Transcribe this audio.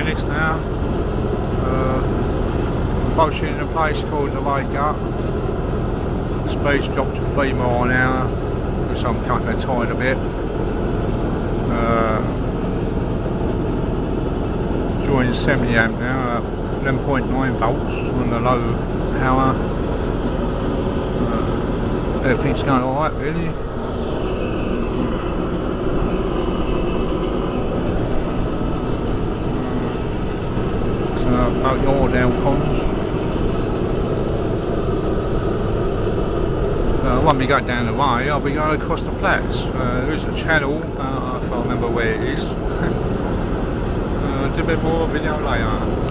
minutes now. Approaching a place called the Lake Gut. Speed's dropped to 3 miles an hour, because I'm cutting the tide a bit. Joining 70 amp now, 11.9 volts on the low power. Everything's going alright really. So boat yaw down ponds. When we go down the way, I'll be going across the flats. There is a channel, I can't remember where it is. Do a bit more video later.